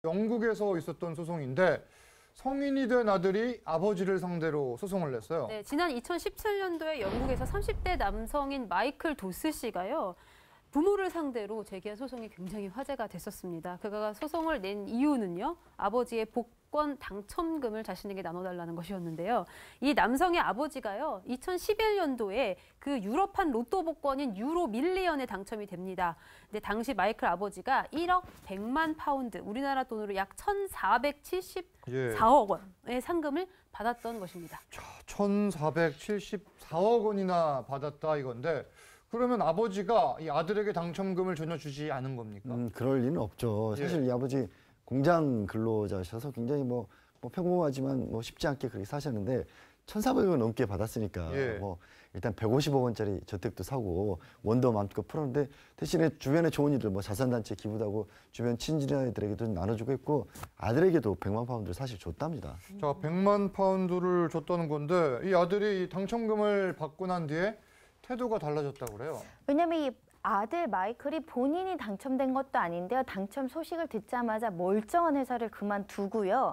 영국에서 있었던 소송인데 성인이 된 아들이 아버지를 상대로 소송을 냈어요. 네, 지난 2017년도에 영국에서 30대 남성인 마이클 도스 씨가요. 부모를 상대로 제기한 소송이 굉장히 화제가 됐었습니다. 그가 소송을 낸 이유는요. 아버지의 복권 당첨금을 자신에게 나눠달라는 것이었는데요. 이 남성의 아버지가요. 2011년도에 그 유럽판 로또 복권인 유로 밀리언에 당첨이 됩니다. 근데 당시 마이클 아버지가 1억 100만 파운드, 우리나라 돈으로 약 1,474억 원의 상금을 받았던 것입니다. 자, 1,474억 원이나 받았다 이건데 그러면 아버지가 이 아들에게 당첨금을 전혀 주지 않은 겁니까? 그럴 리는 없죠. 사실 이 아버지 공장 근로자셔서 굉장히 평범하지만 쉽지 않게 그렇게 사셨는데 1,400원 넘게 받았으니까 일단 150억 원짜리 저택도 사고 원도 마음껏 풀었는데 대신에 주변에 좋은 일들 자선단체 기부도 하고 주변 친지들에게도 나눠주고 했고 아들에게도 100만 파운드를 사실 줬답니다. 자, 100만 파운드를 줬다는 건데 이 아들이 당첨금을 받고 난 뒤에 태도가 달라졌다고 그래요. 왜냐면 이 아들 마이클이 본인이 당첨된 것도 아닌데요. 당첨 소식을 듣자마자 멀쩡한 회사를 그만두고요.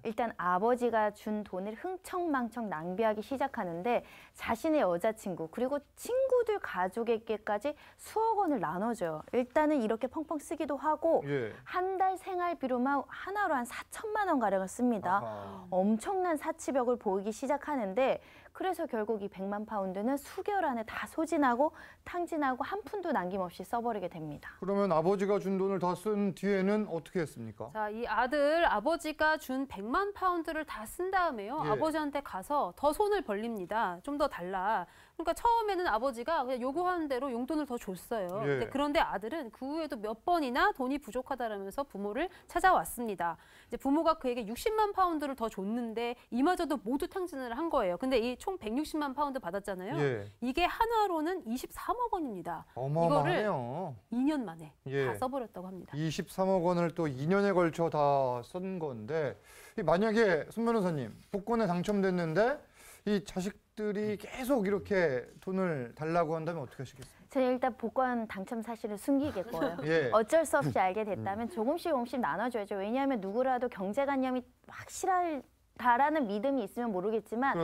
일단 아버지가 준 돈을 흥청망청 낭비하기 시작하는데 자신의 여자친구 그리고 친구들 가족에게까지 수억 원을 나눠줘요. 일단은 이렇게 펑펑 쓰기도 하고 한 달 생활비로만 하나로 한 4천만 원 가량을 씁니다. 아하. 엄청난 사치벽을 보이기 시작하는데 그래서 결국 이 100만 파운드는 수개월 안에 다 소진하고 탕진하고 한 푼도 남김없이 써버리게 됩니다. 그러면 아버지가 준 돈을 다 쓴 뒤에는 어떻게 했습니까? 자, 이 아버지가 준 100만 파운드를 다 쓴 다음에요. 아버지한테 가서 더 손을 벌립니다. 좀 더 달라. 그러니까 처음에는 아버지가 그냥 요구하는 대로 용돈을 더 줬어요. 그런데 아들은 그 후에도 몇 번이나 돈이 부족하다라면서 부모를 찾아왔습니다. 이제 부모가 그에게 60만 파운드를 더 줬는데 이마저도 모두 탕진을 한 거예요. 근데 이 총 160만 파운드 받았잖아요. 이게 한화로는 23억 원입니다. 어마어마하네요. 이거를 2년 만에 다 써버렸다고 합니다. 23억 원을 또 2년에 걸쳐 다 쓴 건데 만약에 손 변호사님 복권에 당첨됐는데 이 자식들이 계속 이렇게 돈을 달라고 한다면 어떻게 하시겠어요? 저는 일단 복권 당첨 사실을 숨기겠고요. 어쩔 수 없이 알게 됐다면 조금씩 나눠줘야죠. 왜냐하면 누구라도 경제관념이 확실하다라는 믿음이 있으면 모르겠지만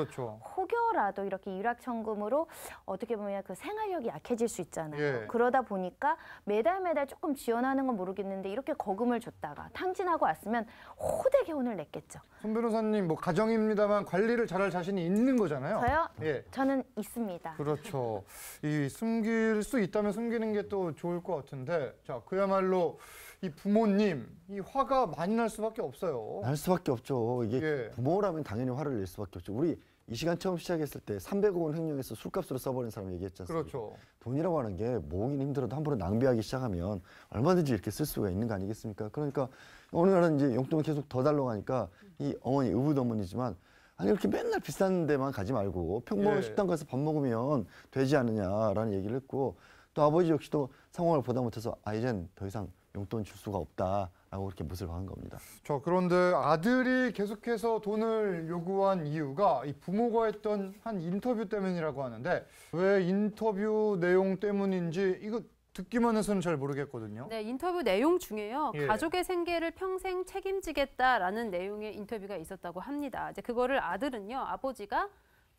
혹여라도 이렇게 일확천금으로 어떻게 보면 그 생활력이 약해질 수 있잖아요. 그러다 보니까 매달 조금 지원하는 건 모르겠는데 이렇게 거금을 줬다가 탕진하고 왔으면 호되게 혼을 냈겠죠. 손 변호사님 가정입니다만 관리를 잘할 자신이 있는 거잖아요. 저요? 저는 있습니다. 그렇죠. 이 숨길 수 있다면 숨기는 게 또 좋을 것 같은데 자 그야말로 이 부모님 이 화가 많이 날 수밖에 없어요. 날 수밖에 없죠. 이게 부모라면 당연히 화를 낼 수밖에 없죠. 우리 이 시간 처음 시작했을 때 300억 원 횡령해서 술값으로 써버린 사람 얘기했지 않습니까? 돈이라고 하는 게 모으긴 힘들어도 함부로 낭비하기 시작하면 얼마든지 이렇게 쓸 수가 있는 거 아니겠습니까? 그러니까 어느 날은 이제 용돈을 계속 더 달라고 하니까 이 어머니 의붓어머니지만 아니 이렇게 맨날 비싼 데만 가지 말고 평범한 식당 가서 밥 먹으면 되지 않느냐라는 얘기를 했고 또 아버지 역시도 상황을 보다 못해서 이젠 더 이상 용돈 줄 수가 없다라고 그렇게 못을 박은 겁니다. 자, 그런데 아들이 계속해서 돈을 요구한 이유가 이 부모가 했던 한 인터뷰 때문이라고 하는데 왜 인터뷰 내용 때문인지 이거 듣기만 해서는 잘 모르겠거든요. 네, 인터뷰 내용 중에요. 가족의 생계를 평생 책임지겠다라는 내용의 인터뷰가 있었다고 합니다. 이제 그거를 아들은요, 아버지가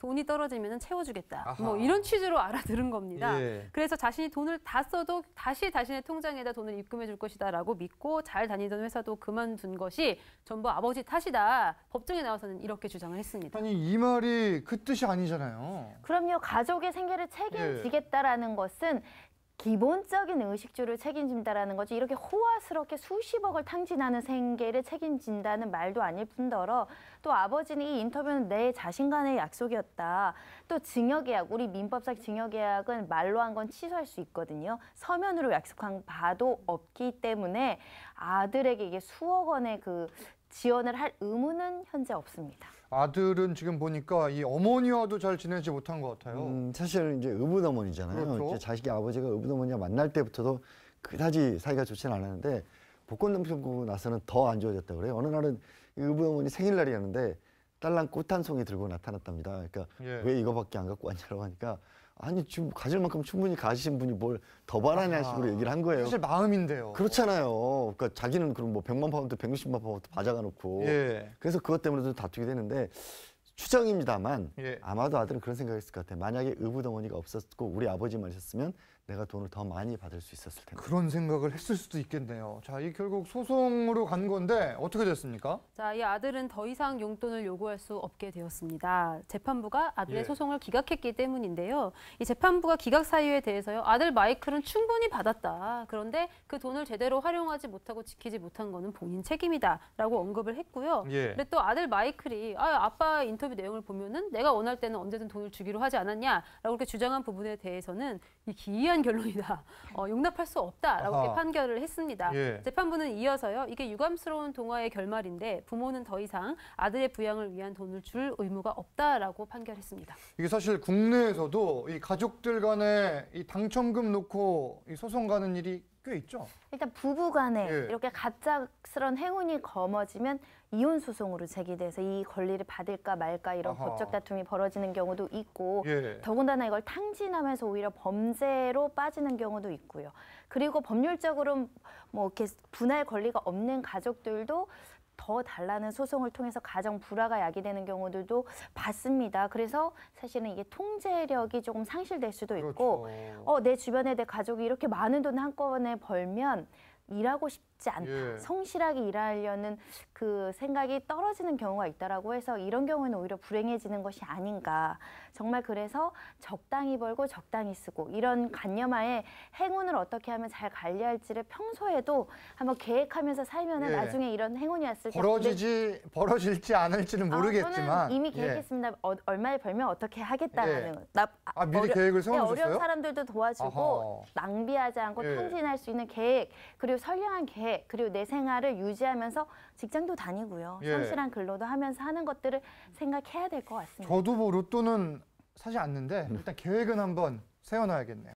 돈이 떨어지면 채워주겠다. 이런 취지로 알아들은 겁니다. 그래서 자신이 돈을 다 써도 다시 자신의 통장에다 돈을 입금해 줄 것이다라고 믿고 잘 다니던 회사도 그만둔 것이 전부 아버지 탓이다. 법정에 나와서는 이렇게 주장을 했습니다. 아니 이 말이 그 뜻이 아니잖아요. 그럼요. 가족의 생계를 책임지겠다라는 것은 기본적인 의식주를 책임진다라는 거지 이렇게 호화스럽게 수십억을 탕진하는 생계를 책임진다는 말도 아닐 뿐더러 또 아버지는 이 인터뷰는 내 자신 간의 약속이었다. 또 증여계약, 우리 민법상 증여계약은 말로 한 건 취소할 수 있거든요. 서면으로 약속한 바도 없기 때문에 아들에게 이게 수억 원의 그 지원을 할 의무는 현재 없습니다. 아들은 지금 보니까 이 어머니와도 잘 지내지 못한 것 같아요. 사실 이제 의붓어머니잖아요. 이제 자식이 아버지가 의붓어머니와 만날 때부터도 그다지 사이가 좋지는 않았는데 복권 당첨되고 나서는 더 안 좋아졌다고 그래요. 어느 날은 의붓어머니 생일날이었는데 딸랑 꽃 한 송이 들고 나타났답니다. 그러니까 왜 이거밖에 안 갖고 왔냐고 하니까 아니 지금 가질 만큼 충분히 가지신 분이 뭘 더 바라냐 식으로 얘기를 한 거예요. 사실 마음인데요. 그렇잖아요. 그러니까 자기는 그럼 뭐 100만 파운드, 160만 파운드 받아가 놓고 그래서 그것 때문에도 다투게 되는데 추정입니다만 아마도 아들은 그런 생각했을 것 같아요. 만약에 의붓어머니가 없었고 우리 아버지만 있었으면 내가 돈을 더 많이 받을 수 있었을 텐데. 그런 생각을 했을 수도 있겠네요. 자, 이 결국 소송으로 간 건데 어떻게 됐습니까? 자, 이 아들은 더 이상 용돈을 요구할 수 없게 되었습니다. 재판부가 아들의 소송을 기각했기 때문인데요. 이 재판부가 기각 사유에 대해서요. 아들 마이클은 충분히 받았다. 그런데 그 돈을 제대로 활용하지 못하고 지키지 못한 거는 본인 책임이다라고 언급을 했고요. 근데 또 아들 마이클이 아빠 인터뷰 내용을 보면은 내가 원할 때는 언제든 돈을 주기로 하지 않았냐라고 그렇게 주장한 부분에 대해서는 이 기이한 결론이다. 용납할 수 없다라고 이렇게 판결을 했습니다. 재판부는 이어서요. 이게 유감스러운 동화의 결말인데 부모는 더 이상 아들의 부양을 위한 돈을 줄 의무가 없다라고 판결했습니다. 이게 사실 국내에서도 이 가족들 간에 이 당첨금 놓고 이 소송 가는 일이 꽤 있죠. 일단 부부 간에 이렇게 갑작스런 행운이 거머쥐면 이혼 소송으로 제기돼서 이 권리를 받을까 말까 이런 법적 다툼이 벌어지는 경우도 있고 더군다나 이걸 탕진하면서 오히려 범죄로 빠지는 경우도 있고요. 그리고 법률적으로 뭐 이렇게 분할 권리가 없는 가족들도 더 달라는 소송을 통해서 가정 불화가 야기되는 경우들도 봤습니다. 그래서 사실은 이게 통제력이 조금 상실될 수도 있고 내 주변에 내 가족이 이렇게 많은 돈 한꺼번에 벌면 일하고 싶지 않다. 성실하게 일하려는 그 생각이 떨어지는 경우가 있다라고 해서 이런 경우에는 오히려 불행해지는 것이 아닌가. 정말 그래서 적당히 벌고 적당히 쓰고 이런 관념하에 행운을 어떻게 하면 잘 관리할지를 평소에도 한번 계획하면서 살면은 나중에 이런 행운이 왔을 때 벌어질지 않을지는 모르겠지만 저는 이미 계획했습니다. 얼마를 벌면 어떻게 하겠다라는 미리 계획을 세워놓으셨어요? 어려운 사람들도 도와주고 낭비하지 않고 탕진할 수 있는 계획 그리고 선량한 계획 그리고 내 생활을 유지하면서 직장도 다니고요. 성실한 근로도 하면서 하는 것들을 생각해야 될 것 같습니다. 저도 뭐 로또는 사지 않는데 일단 계획은 한번 세워놔야겠네요.